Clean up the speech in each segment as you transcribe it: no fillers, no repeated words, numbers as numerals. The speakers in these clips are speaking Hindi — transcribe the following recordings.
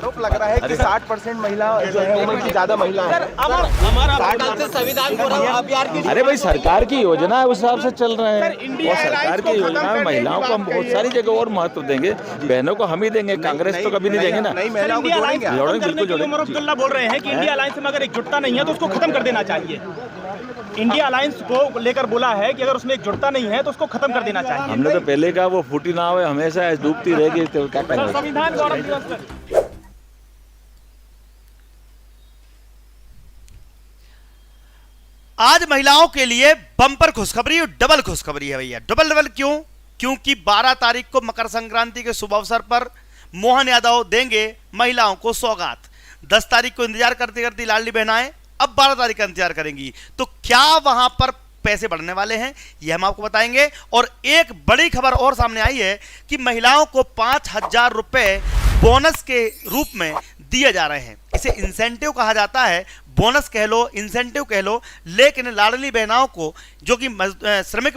आरोप लग रहा है कि 60% महिला जो है उम्र की ज्यादा महिला है। अरे भाई सरकार की योजना है, उस हिसाब से चल रहे हैं और सरकार की योजना में महिलाओं को हम बहुत सारी जगह और महत्व देंगे। बहनों को हम ही देंगे, कांग्रेस तो कभी नहीं देंगे ना। नई महिलाओं को जोड़ेंगे, बिल्कुल जोड़ेंगे। उमर अब्दुल्ला बोल रहे हैं कि इंडिया अलायंस में अगर एकजुटता नहीं है तो उसको खत्म कर देना चाहिए। इंडिया अलायंस को लेकर बोला है कि अगर उसमें एकजुटता नहीं है तो उसको खत्म कर देना चाहिए। हमने तो पहले कहा वो फूटी नाव है, हमेशा डूबती रहेगी, तो क्या करेंगे। संविधान गौरव दिवस पर आज महिलाओं के लिए बम्पर खुशखबरी और डबल खुशखबरी है भैया। डबल क्यों? क्योंकि 12 तारीख को मकर संक्रांति के शुभ अवसर पर मोहन यादव देंगे महिलाओं को सौगात। 10 तारीख को इंतजार करती करती लाडली बहनाएं अब 12 तारीख का इंतजार करेंगी। तो क्या वहां पर पैसे बढ़ने वाले हैं, यह हम आपको बताएंगे। और एक बड़ी खबर और सामने आई है कि महिलाओं को 5,000 रुपए बोनस के रूप में दिए जा रहे हैं। इसे इंसेंटिव कहा जाता है, बोनस कह लो, इंसेंटिव कह लो, लेकिन लाडली बहनाओं को जो कि श्रमिक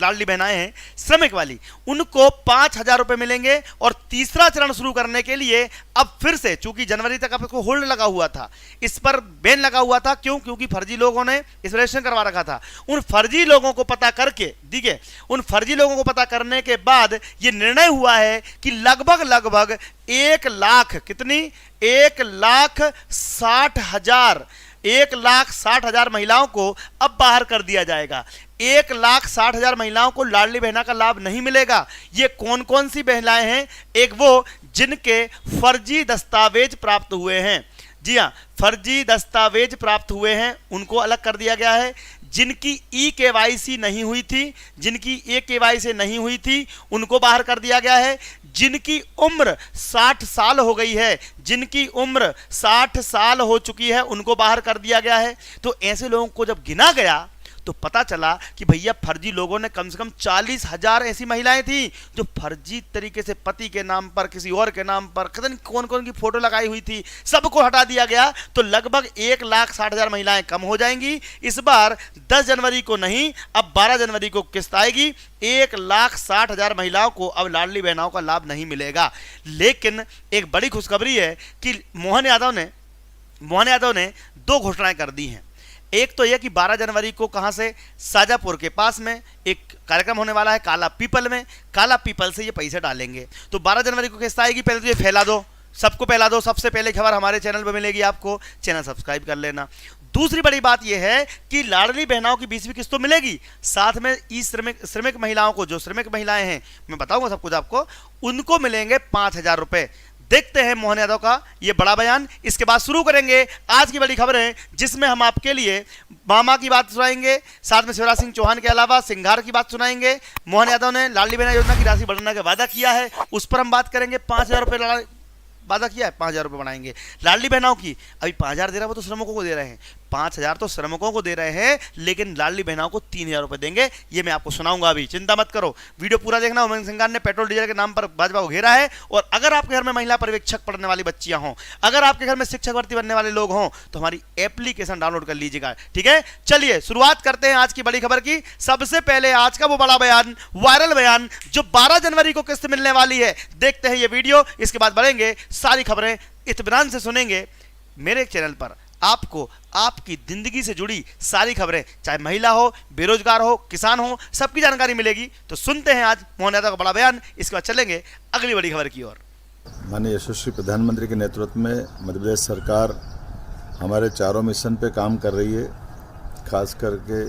लाडली बहनाएं हैं, श्रमिक वाली, उनको 5,000 रुपए मिलेंगे। और तीसरा चरण शुरू करने के लिए अब फिर से, चूंकि जनवरी तक अब इसको होल्ड लगा हुआ था, इस पर बैन लगा हुआ था। क्यों? क्योंकि फर्जी लोगों ने इस रजिस्ट्रेशन करवा रखा था। उन फर्जी लोगों को पता करके, देखिए, उन फर्जी लोगों को पता करने के बाद यह निर्णय हुआ है कि लगभग 1 लाख, कितनी, 1,60,000 महिलाओं को अब बाहर कर दिया जाएगा। 1,60,000 महिलाओं को लाडली बहना का लाभ नहीं मिलेगा। ये कौन कौन सी महिलाएं हैं? एक वो जिनके फर्जी दस्तावेज प्राप्त हुए हैं, जी हां, फर्जी दस्तावेज प्राप्त हुए हैं, उनको अलग कर दिया गया है। जिनकी ई-केवाईसी नहीं हुई थी, जिनकी ए-केवाईसी नहीं हुई थी, उनको बाहर कर दिया गया है। जिनकी उम्र 60 साल हो गई है, जिनकी उम्र 60 साल हो चुकी है, उनको बाहर कर दिया गया है। तो ऐसे लोगों को जब गिना गया तो पता चला कि भैया फर्जी लोगों ने कम से कम 40,000 ऐसी महिलाएं थी जो फर्जी तरीके से पति के नाम पर, किसी और के नाम पर, पता नहीं कौन कौन की फोटो लगाई हुई थी, सबको हटा दिया गया। तो लगभग 1,60,000 महिलाएं कम हो जाएंगी। इस बार 10 जनवरी को नहीं, अब 12 जनवरी को किस्त आएगी। 1,60,000 महिलाओं को अब लाडली बहनाओं का लाभ नहीं मिलेगा। लेकिन एक बड़ी खुशखबरी है कि मोहन यादव ने 2 घोषणाएं कर दी हैं। एक तो यह कि 12 जनवरी को कहां से, शाजापुर के पास में एक कार्यक्रम होने वाला है, काला पीपल में। काला पीपल से ये पैसे डालेंगे। तो 12 जनवरी को किस्त आएगी। पहले तो ये फैला दो, सबको फैला दो। सबसे पहले खबर हमारे चैनल पर मिलेगी आपको, चैनल सब्सक्राइब कर लेना। दूसरी बड़ी बात यह है कि लाडली बहनाओं की 20वीं किस्त तो मिलेगी, साथ में श्रमिक महिलाओं को, जो श्रमिक महिलाएं हैं, मैं बताऊंगा सब कुछ आपको, उनको मिलेंगे 5,000 रुपए। देखते हैं मोहन यादव का ये बड़ा बयान। इसके बाद शुरू करेंगे आज की बड़ी खबरें, जिसमें हम आपके लिए मामा की बात सुनाएंगे, साथ में शिवराज सिंह चौहान के अलावा सिंघार की बात सुनाएंगे। मोहन यादव ने लाडली बहना योजना की राशि बढ़ाने का वादा किया है, उस पर हम बात करेंगे। 5,000 रुपये वादा किया है, 5,000 रुपये बढ़ाएंगे। लाडली बहनाओं की अभी 5,000 दे रहा है, वो तो श्रमिकों को दे रहे हैं। 5,000 तो श्रमिकों को दे रहे हैं, लेकिन लाडली बहनाओं को 3,000 रुपये देंगे। ये मैं आपको सुनाऊंगा अभी, चिंता मत करो, वीडियो पूरा देखना। उमंग सिंघार ने पेट्रोल डीजल के नाम पर भाजपा को घेरा है। और अगर आपके घर में महिला पर्यवेक्षक पढ़ने वाली बच्चियां हों, अगर आपके घर में शिक्षक भर्ती बनने वाले लोग हों, तो हमारी एप्लीकेशन डाउनलोड कर लीजिएगा, ठीक है। चलिए शुरुआत करते हैं आज की बड़ी खबर की। सबसे पहले आज का वो बड़ा बयान, वायरल बयान, जो 12 जनवरी को किस्त मिलने वाली है। देखते हैं ये वीडियो, इसके बाद बढ़ेंगे। सारी खबरें इत्मीनान से सुनेंगे मेरे चैनल पर। आपको आपकी जिंदगी से जुड़ी सारी खबरें, चाहे महिला हो, बेरोजगार हो, किसान हो, सबकी जानकारी मिलेगी। तो सुनते हैं आज मोहन यादव का बड़ा बयान, इसके बाद चलेंगे अगली बड़ी खबर की ओर। माननीय यशस्वी प्रधानमंत्री के नेतृत्व में मध्य प्रदेश सरकार हमारे चारों मिशन पे काम कर रही है। खास करके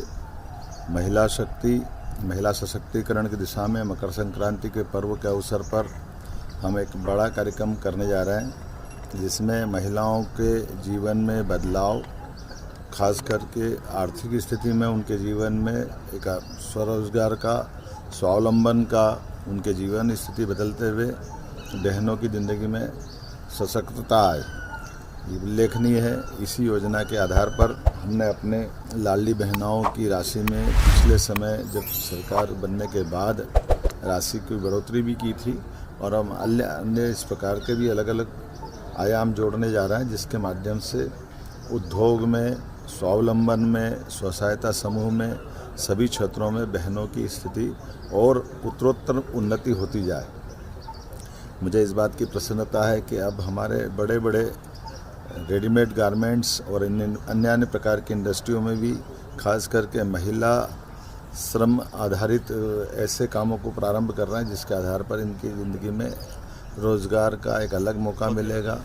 महिला शक्ति, महिला सशक्तिकरण की दिशा में मकर संक्रांति के पर्व के अवसर पर हम एक बड़ा कार्यक्रम करने जा रहे हैं, जिसमें महिलाओं के जीवन में बदलाव, खास करके आर्थिक स्थिति में उनके जीवन में एक स्वरोजगार का, स्वावलंबन का, उनके जीवन स्थिति बदलते हुए बहनों की ज़िंदगी में सशक्तता आए, ये उल्लेखनीय है। इसी योजना के आधार पर हमने अपने लाडली बहनाओं की राशि में पिछले समय जब सरकार बनने के बाद राशि की बढ़ोतरी भी की थी, और हम अन्य इस प्रकार के भी अलग अलग आयाम जोड़ने जा रहे हैं, जिसके माध्यम से उद्योग में, स्वावलंबन में, स्वसहायता समूह में, सभी क्षेत्रों में बहनों की स्थिति और उत्तरोत्तर उन्नति होती जाए। मुझे इस बात की प्रसन्नता है कि अब हमारे बड़े बड़े रेडीमेड गारमेंट्स और अन्य अन्य प्रकार की इंडस्ट्रियों में भी खास करके महिला श्रम आधारित ऐसे कामों को प्रारंभ कर रहे हैं जिसके आधार पर इनकी ज़िंदगी में रोजगार का एक अलग मौका मिलेगा।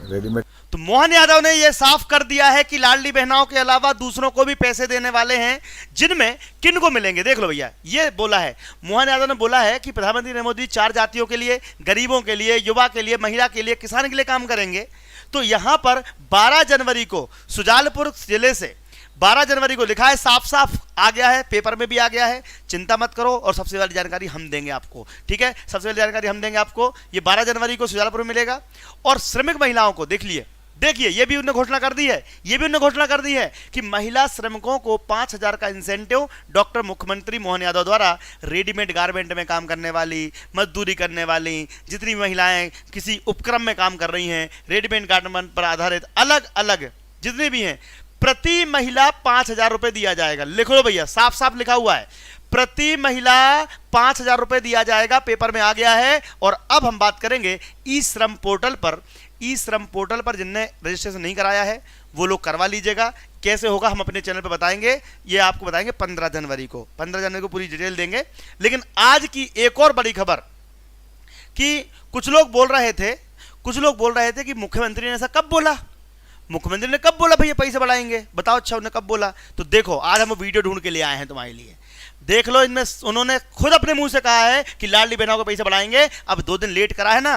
रेडीमेड तो मोहन यादव ने यह साफ कर दिया है कि लाडली बहनाओं के अलावा दूसरों को भी पैसे देने वाले हैं, जिनमें किन को मिलेंगे देख लो भैया। ये बोला है मोहन यादव ने, बोला है कि प्रधानमंत्री नरेंद्र मोदी 4 जातियों के लिए, गरीबों के लिए, युवा के लिए, महिला के लिए, किसान के लिए काम करेंगे। तो यहां पर 12 जनवरी को सुजालपुर जिले से 12 जनवरी को लिखा है, साफ साफ आ गया है, पेपर में भी आ गया है, चिंता मत करो। और सबसे वाली जानकारी हम देंगे आपको, ठीक है, सबसे वाली जानकारी हम देंगे आपको। ये 12 जनवरी को सुजालपुर में मिलेगा। और श्रमिक महिलाओं को देखिए ये भी उन्होंने घोषणा कर दी है, ये भी उन्होंने घोषणा कर दी है कि महिला श्रमिकों को 5,000 का इंसेंटिव डॉक्टर मुख्यमंत्री मोहन यादव द्वारा रेडीमेड गारमेंट में काम करने वाली, मजदूरी करने वाली जितनी महिलाएं किसी उपक्रम में काम कर रही हैं, रेडीमेड गारमेंट पर आधारित अलग अलग जितनी भी हैं, प्रति महिला 5,000 रुपए दिया जाएगा। लिख लो भैया, साफ साफ लिखा हुआ है, प्रति महिला 5,000 रुपए दिया जाएगा, पेपर में आ गया है। और अब हम बात करेंगे ई श्रम पोर्टल पर। ई श्रम पोर्टल पर जिनने रजिस्ट्रेशन नहीं कराया है वो लोग करवा लीजिएगा। कैसे होगा हम अपने चैनल पर बताएंगे, ये आपको बताएंगे 15 जनवरी को। 15 जनवरी को पूरी डिटेल देंगे। लेकिन आज की एक और बड़ी खबर कि कुछ लोग बोल रहे थे कि मुख्यमंत्री ने ऐसा कब बोला, मुख्यमंत्री ने कब बोला भैया पैसे बढ़ाएंगे, बताओ। अच्छा उन्होंने कब बोला? तो देखो आज हम वीडियो ढूंढ के ले आए हैं तुम्हारे लिए, देख लो। इनमें उन्होंने खुद अपने मुंह से कहा है कि लाडली बहनों को पैसे बढ़ाएंगे। अब 2 दिन लेट करा है ना,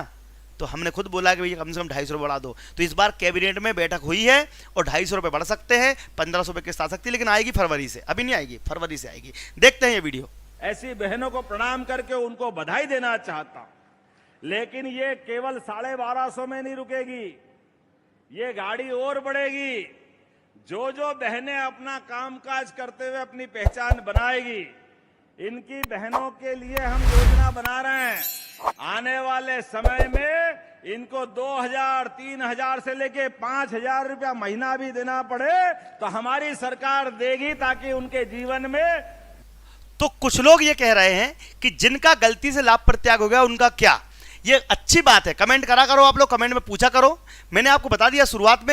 तो हमने खुद बोला कि भैया कम से कम 250 रुपये बढ़ा दो। तो इस बार कैबिनेट में बैठक हुई है और 250 रुपये बढ़ सकते हैं, 1500 रुपये किस्त आ सकती है, लेकिन आएगी फरवरी से, अभी नहीं आएगी, फरवरी से आएगी। देखते हैं ये वीडियो। ऐसी बहनों को प्रणाम करके उनको बधाई देना चाहता हूं, लेकिन ये केवल 1250 में नहीं रुकेगी, ये गाड़ी और बढ़ेगी। जो जो बहनें अपना कामकाज करते हुए अपनी पहचान बनाएगी, इनकी बहनों के लिए हम योजना बना रहे हैं। आने वाले समय में इनको 2,000, 3,000 से लेके 5,000 रुपया महीना भी देना पड़े तो हमारी सरकार देगी, ताकि उनके जीवन में। तो कुछ लोग ये कह रहे हैं कि जिनका गलती से लाभ प्रत्याग हो गया उनका क्या, ये अच्छी बात है। कमेंट करा करो, आप लोग कमेंट में पूछा करो। मैंने आपको बता दिया, शुरुआत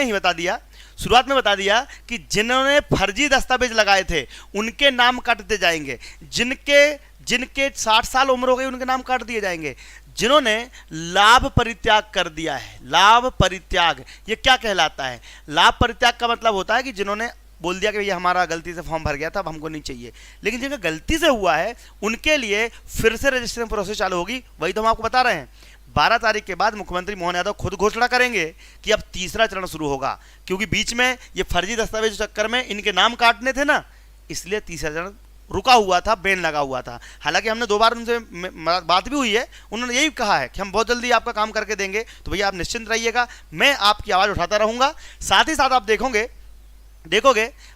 में बता दिया कि जिन्होंने फर्जी दस्तावेज लगाए थे उनके नाम काटते जाएंगे, जिनके 60 साल उम्र हो गई उनके नाम काट दिए जाएंगे। जिन्होंने लाभ परित्याग कर दिया है, लाभ परित्याग ये क्या कहलाता है? लाभ परित्याग का मतलब होता है कि जिन्होंने बोल दिया कि ये हमारा गलती से फॉर्म भर गया था, अब हमको नहीं चाहिए, लेकिन जिनका गलती से हुआ है उनके लिए फिर से रजिस्ट्रेशन प्रोसेस चालू होगी। वही तो हम आपको बता रहे हैं। 12 तारीख के बाद मुख्यमंत्री मोहन यादव खुद घोषणा करेंगे कि अब तीसरा चरण शुरू होगा, क्योंकि बीच में ये फर्जी दस्तावेज चक्कर में इनके नाम काटने थे ना, इसलिए तीसरा चरण रुका हुआ था, बैन लगा हुआ था। हालांकि हमने 2 बार उनसे बात भी हुई है, उन्होंने यही कहा है कि हम बहुत जल्दी आपका काम करके देंगे। तो भैया आप निश्चिंत रहिएगा, मैं आपकी आवाज़ उठाता रहूँगा। साथ ही साथ आप देखोगे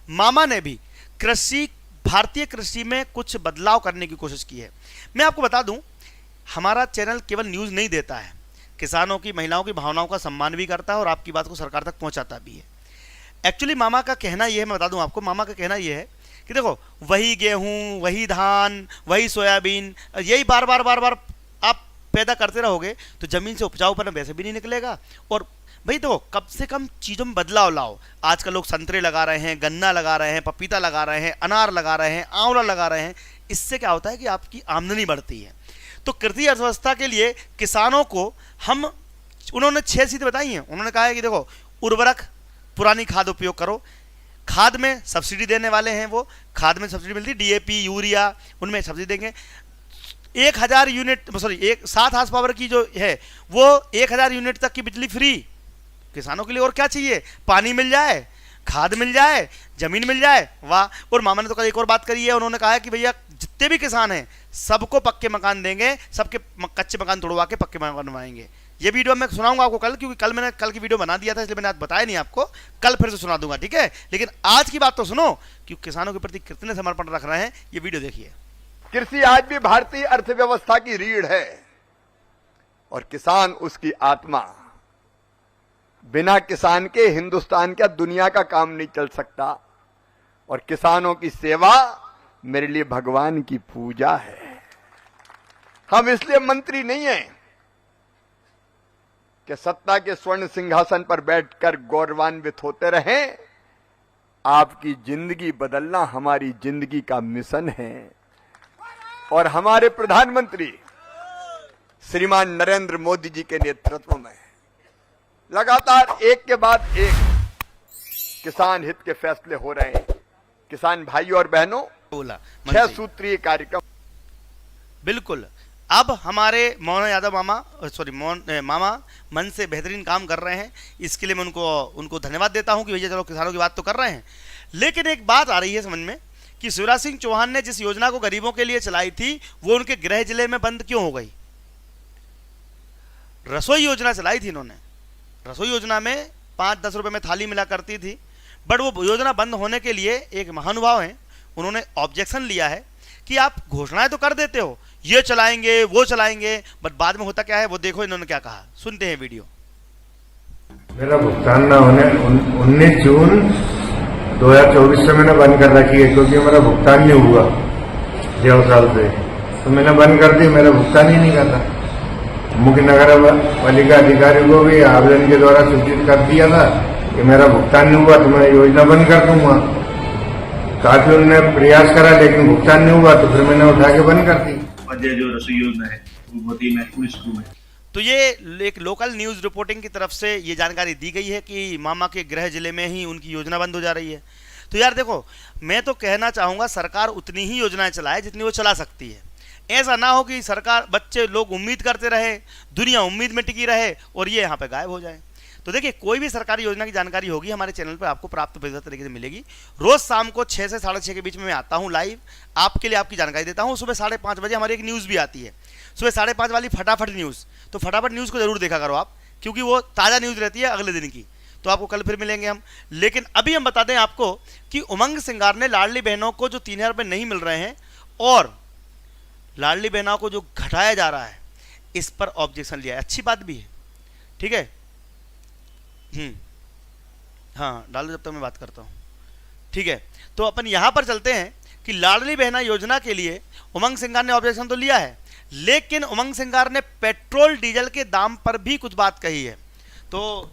मामा ने भी भारतीय कृषि में कुछ बदलाव करने की कोशिश की है। मैं आपको बता दूं, हमारा चैनल केवल न्यूज़ नहीं देता है, किसानों की, महिलाओं की भावनाओं का सम्मान भी करता है और आपकी बात को सरकार तक पहुंचाता भी है। एक्चुअली मामा का कहना यह है, मैं बता दूं आपको, मामा का कहना यह है कि देखो वही गेहूं, वही धान, वही सोयाबीन, यही बार बार आप पैदा करते रहोगे तो ज़मीन से उपजाऊपन वैसे भी नहीं निकलेगा। और भाई देखो, कम से कम चीज़ों में बदलाव लाओ। आजकल लोग संतरे लगा रहे हैं, गन्ना लगा रहे हैं, पपीता लगा रहे हैं, अनार लगा रहे हैं, आंवला लगा रहे हैं। इससे क्या होता है कि आपकी आमदनी बढ़ती है। तो कृषि अर्थव्यवस्था के लिए किसानों को उन्होंने 6 चीज़ें बताई हैं। उन्होंने कहा है कि देखो, उर्वरक, पुरानी खाद उपयोग करो, खाद में सब्सिडी देने वाले हैं, वो खाद में सब्सिडी मिलती है, DAP, यूरिया, उनमें सब्सिडी देंगे। 1,000 यूनिट 7 हार्स पावर की जो है वो 1,000 यूनिट तक की बिजली फ्री किसानों के लिए। और क्या चाहिए? पानी मिल जाए, खाद मिल जाए, जमीन मिल जाए, वाह। और मामा ने तो कल एक और बात करी है, उन्होंने कहा है कि भैया जितने भी किसान हैं सबको पक्के मकान देंगे, सबके कच्चे मकान तोड़वा के पक्के मकान बनवाएंगे। ये वीडियो मैं सुनाऊंगा आपको कल, क्योंकि कल मैंने की वीडियो बना दिया था, इसलिए मैंने आज बताया नहीं आपको, कल फिर से सुना दूंगा, ठीक है। लेकिन आज की बात तो सुनो कि किसानों के प्रति कितने समर्पण रख रहे हैं, ये वीडियो देखिए। कृषि आज भी भारतीय अर्थव्यवस्था की रीढ़ है और किसान उसकी आत्मा। बिना किसान के हिंदुस्तान का, दुनिया का काम नहीं चल सकता। और किसानों की सेवा मेरे लिए भगवान की पूजा है। हम इसलिए मंत्री नहीं हैं, कि सत्ता के स्वर्ण सिंहासन पर बैठकर गौरवान्वित होते रहें। आपकी जिंदगी बदलना हमारी जिंदगी का मिशन है और हमारे प्रधानमंत्री श्रीमान नरेंद्र मोदी जी के नेतृत्व में लगातार एक के बाद एक किसान हित के फैसले हो रहे हैं। किसान भाइयों और बहनों, बोला 6 सूत्रीय कार्यक्रम। बिल्कुल। अब हमारे मोहन यादव मामा मन से बेहतरीन काम कर रहे हैं। इसके लिए मैं उनको धन्यवाद देता हूं कि भैया चलो किसानों की बात तो कर रहे हैं। लेकिन एक बात आ रही है समझ में कि शिवराज सिंह चौहान ने जिस योजना को गरीबों के लिए चलाई थी वो उनके गृह जिले में बंद क्यों हो गई? रसोई योजना चलाई थी इन्होंने। रसोई योजना में 5-10 रुपए में थाली मिला करती थी, बट वो योजना बंद होने के लिए एक महानुभाव हैं, उन्होंने ऑब्जेक्शन लिया है कि आप घोषणाएं तो कर देते हो, ये चलाएंगे वो चलाएंगे, बट बाद में होता क्या है वो देखो इन्होंने क्या कहा। सुनते हैं वीडियो। मेरा भुगतान न होने 19 जून 2024 से मैंने बंद कर रखी है, क्योंकि मेरा भुगतान नहीं हुआ 6 साल से, तो मैंने बंद कर दी। मेरा भुगतान ही नहीं करता। मुख्य नगर पालिका अधिकारी को भी आवेदन के द्वारा सूचित कर दिया था कि मेरा भुगतान नहीं हुआ तो मैं योजना बंद कर दूंगा। काफी उन्होंने प्रयास करा लेकिन भुगतान नहीं हुआ तो फिर मैंने उठा के बंद कर दी। जो रसोई योजना है वो बहुत ही महत्वपूर्ण स्कीम है। तो ये एक लोकल न्यूज रिपोर्टिंग की तरफ से ये जानकारी दी गई है कि मामा के गृह जिले में ही उनकी योजना बंद हो जा रही है। तो यार देखो, मैं तो कहना चाहूँगा सरकार उतनी ही योजनाएं चलाए जितनी वो चला सकती है। ऐसा ना हो कि सरकार, बच्चे लोग उम्मीद करते रहे, दुनिया उम्मीद में टिकी रहे और ये यहाँ पे गायब हो जाए। तो देखिए, कोई भी सरकारी योजना की जानकारी होगी हमारे चैनल पर आपको प्राप्त बेहतर तरीके से मिलेगी। रोज शाम को 6 से 6:30 के बीच में मैं आता हूँ लाइव, आपके लिए आपकी जानकारी देता हूँ। सुबह 5:30 बजे हमारी एक न्यूज़ भी आती है, सुबह 5:30 वाली फटाफट न्यूज़। तो फटाफट न्यूज़ को जरूर देखा करो आप, क्योंकि वो ताज़ा न्यूज़ रहती है अगले दिन की। तो आपको कल फिर मिलेंगे हम। लेकिन अभी हम बता दें आपको कि उमंग सिंगार ने लाडली बहनों को जो 3000 रुपये नहीं मिल रहे हैं और लाडली बहनों को जो घटाया जा रहा है, इस पर ऑब्जेक्शन लिया है। अच्छी बात भी है, ठीक है। हाँ, डाल दो जब तक मैं बात करता हूँ, ठीक है। तो अपन यहाँ पर चलते हैं कि लाडली बहना योजना के लिए उमंग सिंगार ने ऑब्जेक्शन तो लिया है, लेकिन उमंग सिंगार ने पेट्रोल डीजल के दाम पर भी कुछ बात कही है। तो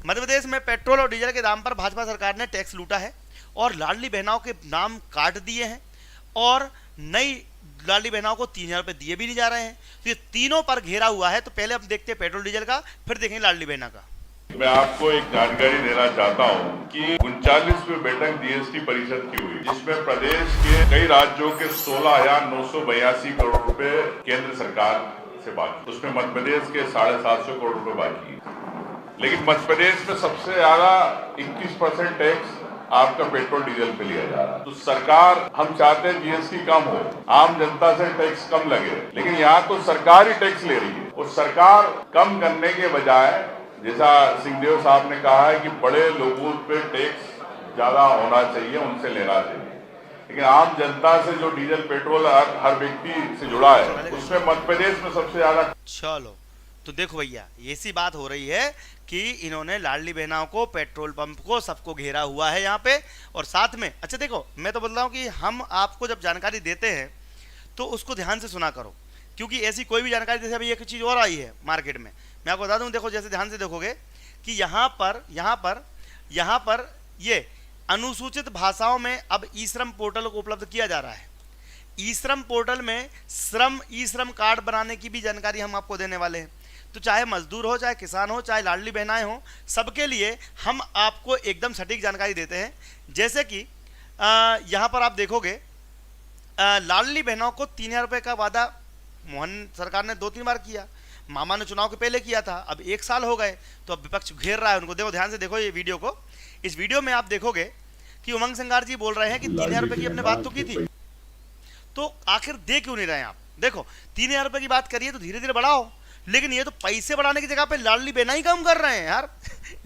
मध्य प्रदेश में पेट्रोल और डीजल के दाम पर भाजपा सरकार ने टैक्स लूटा है और लाडली बहनाओं के नाम काट दिए हैं और नई लाडली बहनाओं को 3000 रुपये दिए भी नहीं जा रहे हैं। तो ये तीनों पर घेरा हुआ है। तो पहले हम देखते हैं पेट्रोल डीजल का, फिर देखेंगे लाडली बहना का। मैं आपको एक जानकारी देना चाहता हूं कि 39वीं बैठक जीएसटी परिषद की हुई, जिसमें प्रदेश के कई राज्यों के 16,982 करोड़ रुपए केंद्र सरकार से बाकी, उसमें मध्य प्रदेश के 750 करोड़ रुपए बाकी है। लेकिन मध्य प्रदेश में सबसे ज्यादा 21% टैक्स आपका पेट्रोल डीजल पे लिया जा रहा है। तो सरकार, हम चाहते हैं जीएसटी कम हो, आम जनता से टैक्स कम लगे, लेकिन यहाँ तो सरकार ही टैक्स ले रही है। और सरकार कम करने के बजाय, जैसा सिंहदेव साहब ने कहा है कि बड़े लोगों पे टैक्स ज्यादा होना चाहिए, उनसे लेना चाहिए, लेकिन आम जनता से जो डीजल पेट्रोल हर व्यक्ति से जुड़ा है, उसमें मध्य प्रदेश में सबसे ज्यादा। चलो, तो देखो भैया, ऐसी बात हो रही है कि इन्होंने लाडली बहनाओं को, पेट्रोल पंप को, सबको घेरा हुआ है यहाँ पे। और साथ में, अच्छा देखो, मैं तो बोल रहा हूँ कि हम आपको जब जानकारी देते हैं तो उसको ध्यान से सुना करो, क्योंकि ऐसी कोई भी जानकारी, जैसे अभी एक चीज़ और आई है मार्केट में, मैं आपको बता दूँ। देखो, जैसे ध्यान से देखोगे कि यहाँ पर ये अनुसूचित भाषाओं में अब ई श्रम पोर्टल को उपलब्ध किया जा रहा है। ई श्रम पोर्टल में ई श्रम कार्ड बनाने की भी जानकारी हम आपको देने वाले हैं। तो चाहे मजदूर हो, चाहे किसान हो, चाहे लाडली बहनाएं हो, सबके लिए हम आपको एकदम सटीक जानकारी देते हैं। जैसे कि यहाँ पर आप देखोगे, लाडली बहनों को 3000 रुपये का वादा मोहन सरकार ने 2-3 बार किया। मामा ने चुनाव के पहले किया था, अब 1 साल हो गए, तो अब विपक्ष घेर रहा है उनको। देखो, ध्यान से देखो ये वीडियो को। इस वीडियो में आप देखोगे कि उमंग सिंगार जी बोल रहे हैं कि 3000 रुपये की अपने बात तो की थी, तो आखिर दे क्यों नहीं रहे हैं आप? देखो, 3000 रुपये की बात करिए तो धीरे धीरे बढ़ाओ, लेकिन ये तो पैसे बढ़ाने की जगह पे लाडली बहना ही कम कर रहे हैं यार।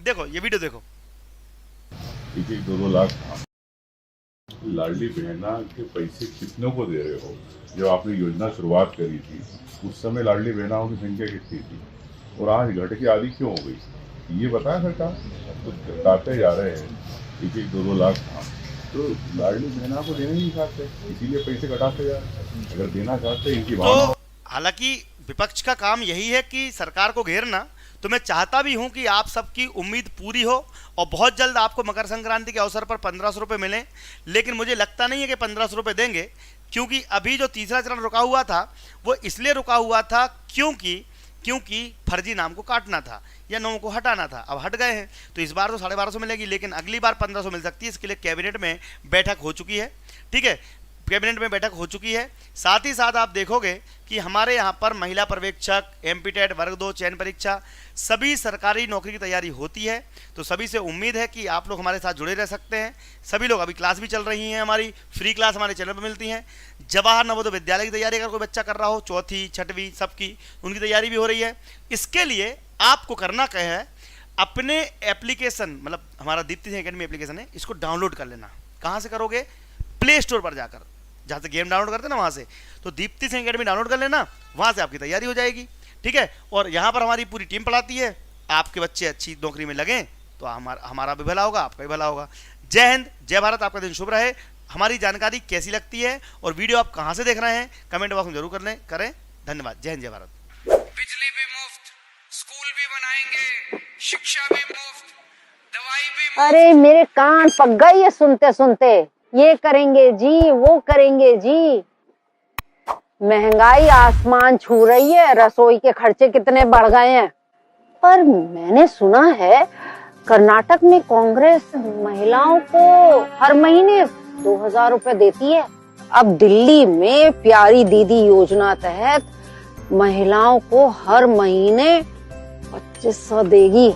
देखो ये वीडियो देखो। 1-2 लाख लाडली बहना के पैसे कितनों को दे रहे हो? जब आपने योजना शुरुआत करी थी उस समय लाडली बहनाओं की संख्या कितनी थी और आज घट के आधी क्यों हो गई? ये बताया सरकार? तो बताते जा रहे हैं 1-2 लाख तो लाडली बहना को देना ही नहीं चाहते, इसीलिए पैसे कटाते जा रहे। अगर देना चाहते इनकी तो हालांकि विपक्ष का काम यही है कि सरकार को घेरना, तो मैं चाहता भी हूं कि आप सबकी उम्मीद पूरी हो और बहुत जल्द आपको मकर संक्रांति के अवसर पर 1500 रुपये मिलें। लेकिन मुझे लगता नहीं है कि 1500 रुपये देंगे, क्योंकि अभी जो तीसरा चरण रुका हुआ था वो इसलिए रुका हुआ था क्योंकि फर्जी नाम को काटना था या नामों को हटाना था। अब हट गए हैं तो इस बार तो 1250 मिलेगी, लेकिन अगली बार 1500 मिल सकती है। इसके लिए कैबिनेट में बैठक हो चुकी है, ठीक है, कैबिनेट में बैठक हो चुकी है। साथ ही साथ आप देखोगे कि हमारे यहाँ पर महिला पर्यवेक्षक, एमपीटेट, वर्ग 2 चयन परीक्षा, सभी सरकारी नौकरी की तैयारी होती है। तो सभी से उम्मीद है कि आप लोग हमारे साथ जुड़े रह सकते हैं। सभी लोग, अभी क्लास भी चल रही हैं, हमारी फ्री क्लास हमारे चैनल पर मिलती हैं। जवाहर नवोदय विद्यालय की तैयारी अगर कोई बच्चा कर रहा हो, 4वीं 6वीं सबकी, उनकी तैयारी भी हो रही है। इसके लिए आपको करना क्या है, अपने एप्लीकेशन, मतलब हमारा दीप्ति सिंह एकेडमी एप्लीकेशन है, इसको डाउनलोड कर लेना। कहाँ से करोगे? प्ले स्टोर पर जाकर, जहाँ से गेम डाउनलोड करते हैं ना वहाँ से, तो दीप्ति सिंह एकेडमी डाउनलोड कर लेना, वहाँ से आपकी तैयारी हो जाएगी, ठीक है। और यहाँ पर हमारी पूरी टीम पढ़ाती है। आपके बच्चे अच्छी नौकरी में लगें तो हमारा भी भला होगा, आपका भी भला होगा। जय हिंद, जय भारत, आपका दिन शुभ रहे। हमारी जानकारी कैसी लगती है और वीडियो आप कहाँ से देख रहे हैं, कमेंट बॉक्स में जरूर करें। धन्यवाद। जय हिंद, जय भारत। बिजली भी मुफ्त, स्कूल भी बनाएंगे, शिक्षा भी मुफ्त, दवाई भी मुफ्त। अरे मेरे कान पक गए ये सुनते सुनते। ये करेंगे जी, वो करेंगे जी। महंगाई आसमान छू रही है, रसोई के खर्चे कितने बढ़ गए हैं। पर मैंने सुना है कर्नाटक में कांग्रेस महिलाओं को हर महीने 2000 रुपए देती है। अब दिल्ली में प्यारी दीदी योजना तहत महिलाओं को हर महीने 2500 देगी।